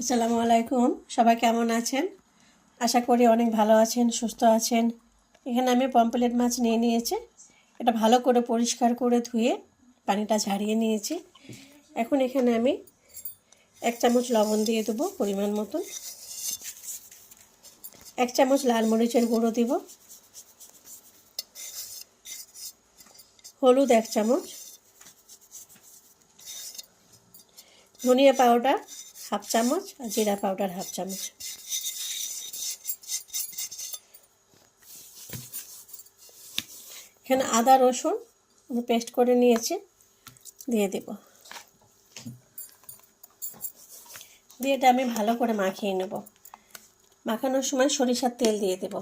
আসসালামু আলাইকুম। সবাই কেমন আছেন? আশা করি অনেক ভালো আছেন, সুস্থ আছেন। এখানে আমি পমফ্রেট মাছ নিয়ে নিয়েছি। এটা ভালো করে পরিষ্কার করে ধুয়ে পানিটা ঝারিয়ে নিয়েছি। এখন এখানে আমি 1 চামচ লবণ দিয়ে দেবো পরিমাণ মতন। 1 চামচ লাল মরিচের গুঁড়ো দিব, হলুদ 1 চামচ, ধনিয়া পাউডার 1/2 চামচ আর জিরা পাউডার 1/2 চামচ। এখানে আদা রসুন আমি পেস্ট করে নিয়েছি, দিয়ে দেব। দিয়ে এটা আমি ভালো করে মাখিয়ে নেব। মাখানোর সময় সরিষার তেল দিয়ে দেব।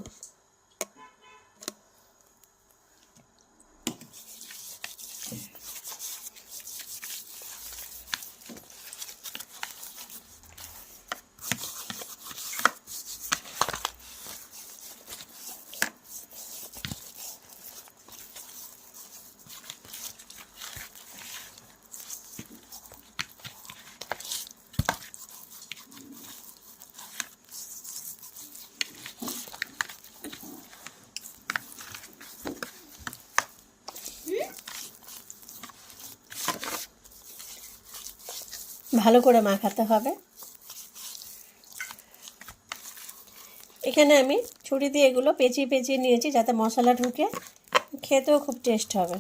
ভালো করে মাখাতে হবে। এখানে আমি ছুরি দিয়ে এগুলো পেঁচিয়ে পেঁচিয়ে নিয়েছি যাতে মশলা ঢুকে, খেতেও খুব টেস্ট হবে।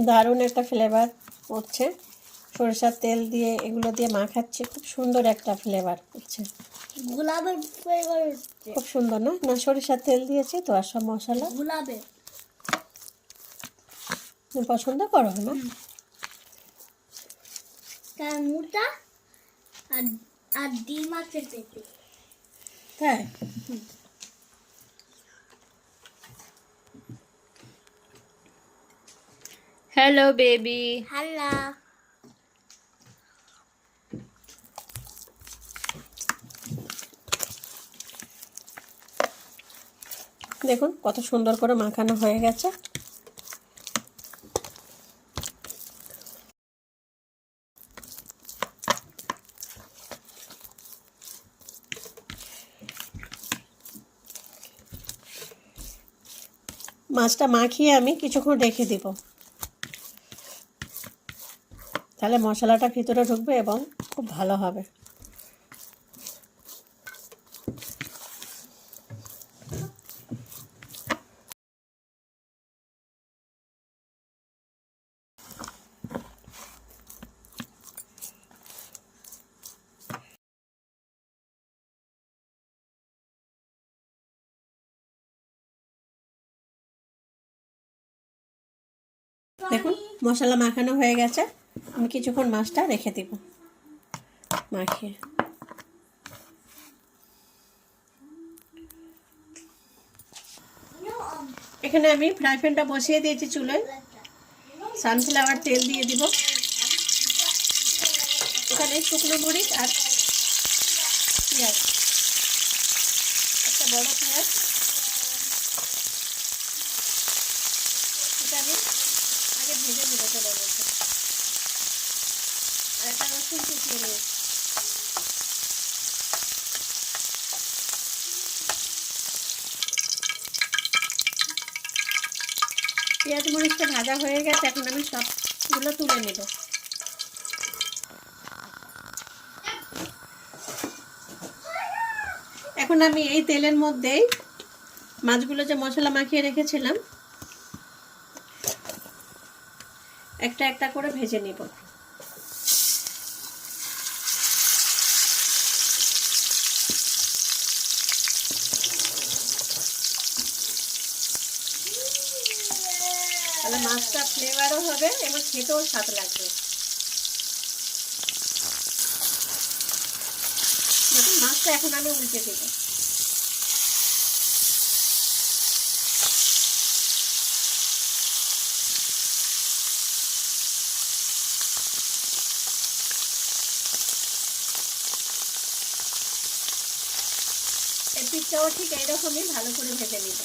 দারুণ একটা ফ্লেভার হচ্ছে। সরিষার তেল দিয়ে এগুলো দিয়ে মাখাচ্ছি, খুব সুন্দর একটা ফ্লেভার হচ্ছে। গোলাপের ফ্লেভার হচ্ছে। খুব সুন্দর না? না, সরিষার তেল দিয়েছি তো, আর সব মশলা গোলাপের। তুমি পছন্দ করো না? তার মুটা আর আর ডিম আছে পেটে। তাই? Hello baby. হাল্লা। দেখুন কত সুন্দর করে মাখানো হয়ে গেছে। মাছটা মাখিয়ে আমি কিছুক্ষণ রেখে দিব, তাহলে মশলাটা ভিতরে ঢুকবে এবং খুব ভালো হবে। দেখুন মশলা মাখানো হয়ে গেছে, আমি কিছুক্ষণ মাছটা রেখে দিব মাখিয়ে। এখানে আমি ফ্রাই প্যানটা বসিয়ে দিয়েছি চুলোয়, সানফ্লাওয়ার তেল দিয়ে দিব। এখানে শুকনো মরিচ আর পেঁয়াজ, একটা বড় পেঁয়াজ, এটা আমি আগে ভেজে নেব তেলের মধ্যে। আর একটা রসুন কুচিয়ে নিয়েছি। পেঁয়াজ মরিচটা ভাজা হয়ে গেছে, এখন আমি সবগুলো তুলে নেব। এখন আমি এই তেলের মধ্যেই মাছগুলো যে মশলা মাখিয়ে রেখেছিলাম একটা একটা করে ভেজে নিব। তাহলে মাছটা ফ্লেভারও হবে এবং খেতেও স্বাদ লাগবে। দেখুন মাছটা এখন আমি উল্টে দেব। পিঠটাও ঠিক এইরকমই ভালো করে ভেজে নিব।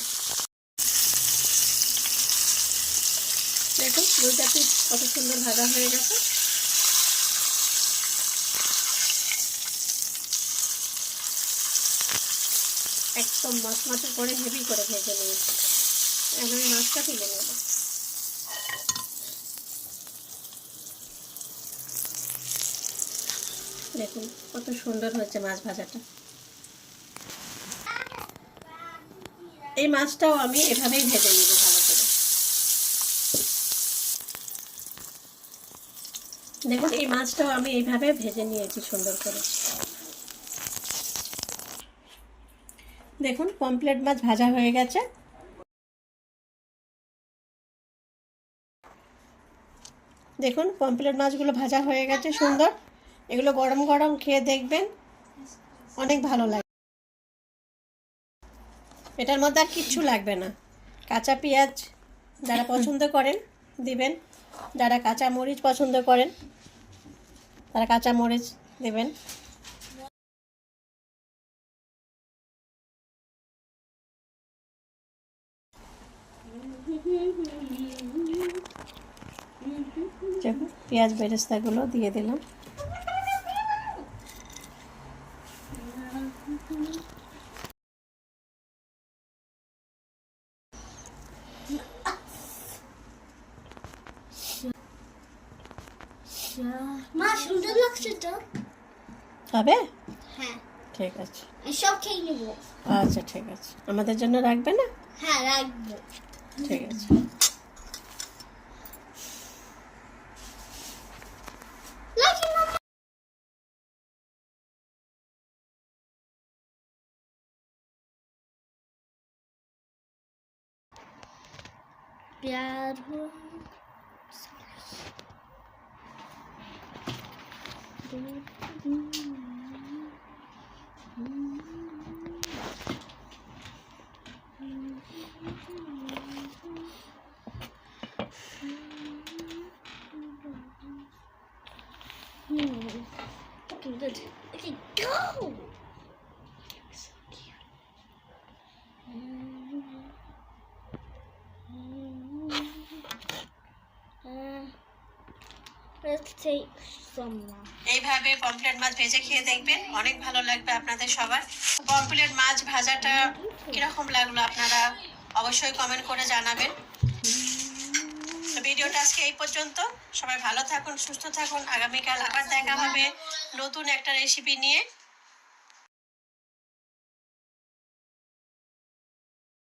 দেখুন দুইটা পিঠ কত সুন্দর ভাজা হয়ে গেছে। একদম মচমচে করে হেভি করে ভেজে নিয়েছি। এখন আমি মাছটা তুলে নেব। দেখুন কত সুন্দর হয়েছে মাছ ভাজাটা। এই মাছটাও আমি এভাবেই ভেজে নিব ভালো করে। দেখুন এই মাছটাও আমি এইভাবে ভেজে নিয়েছি সুন্দর করে। দেখুন পমফ্রেট মাছ ভাজা হয়ে গেছে। দেখুন পমফ্রেট মাছগুলো ভাজা হয়ে গেছে সুন্দর। এগুলো গরম গরম খেয়ে দেখবেন, অনেক ভালো লাগে। এটার মধ্যে আর কিচ্ছু লাগবে না। কাঁচা পেঁয়াজ যারা পছন্দ করেন দিবেন, যারা কাঁচা মরিচ পছন্দ করেন তারা কাঁচা মরিচ দেবেন। পেঁয়াজ বেরেস্তাগুলো দিয়ে দিলাম। মা সুন্দর লাগছে তো। হবে? হ্যাঁ ঠিক আছে, সব খেয়ে নেবো। আচ্ছা ঠিক আছে। আমাদের জন্য রাখবে না? হ্যাঁ রাখবো। ঠিক আছে। লাকি মামা। प्यार हो Good. Okay, go. So cute. Let's take some now. এইভাবে পমফ্রেট মাছ ভেজে খেয়ে দেখবেন, অনেক ভালো লাগবে আপনাদের সবার। পমফ্রেট মাছ ভাজাটা কিরকম লাগলো আপনারা অবশ্যই কমেন্ট করে জানাবেন। তো ভিডিওটা আজকে এই পর্যন্ত। সবাই ভালো থাকুন, সুস্থ থাকুন। আগামীকাল আবার দেখা হবে নতুন একটা রেসিপি নিয়ে।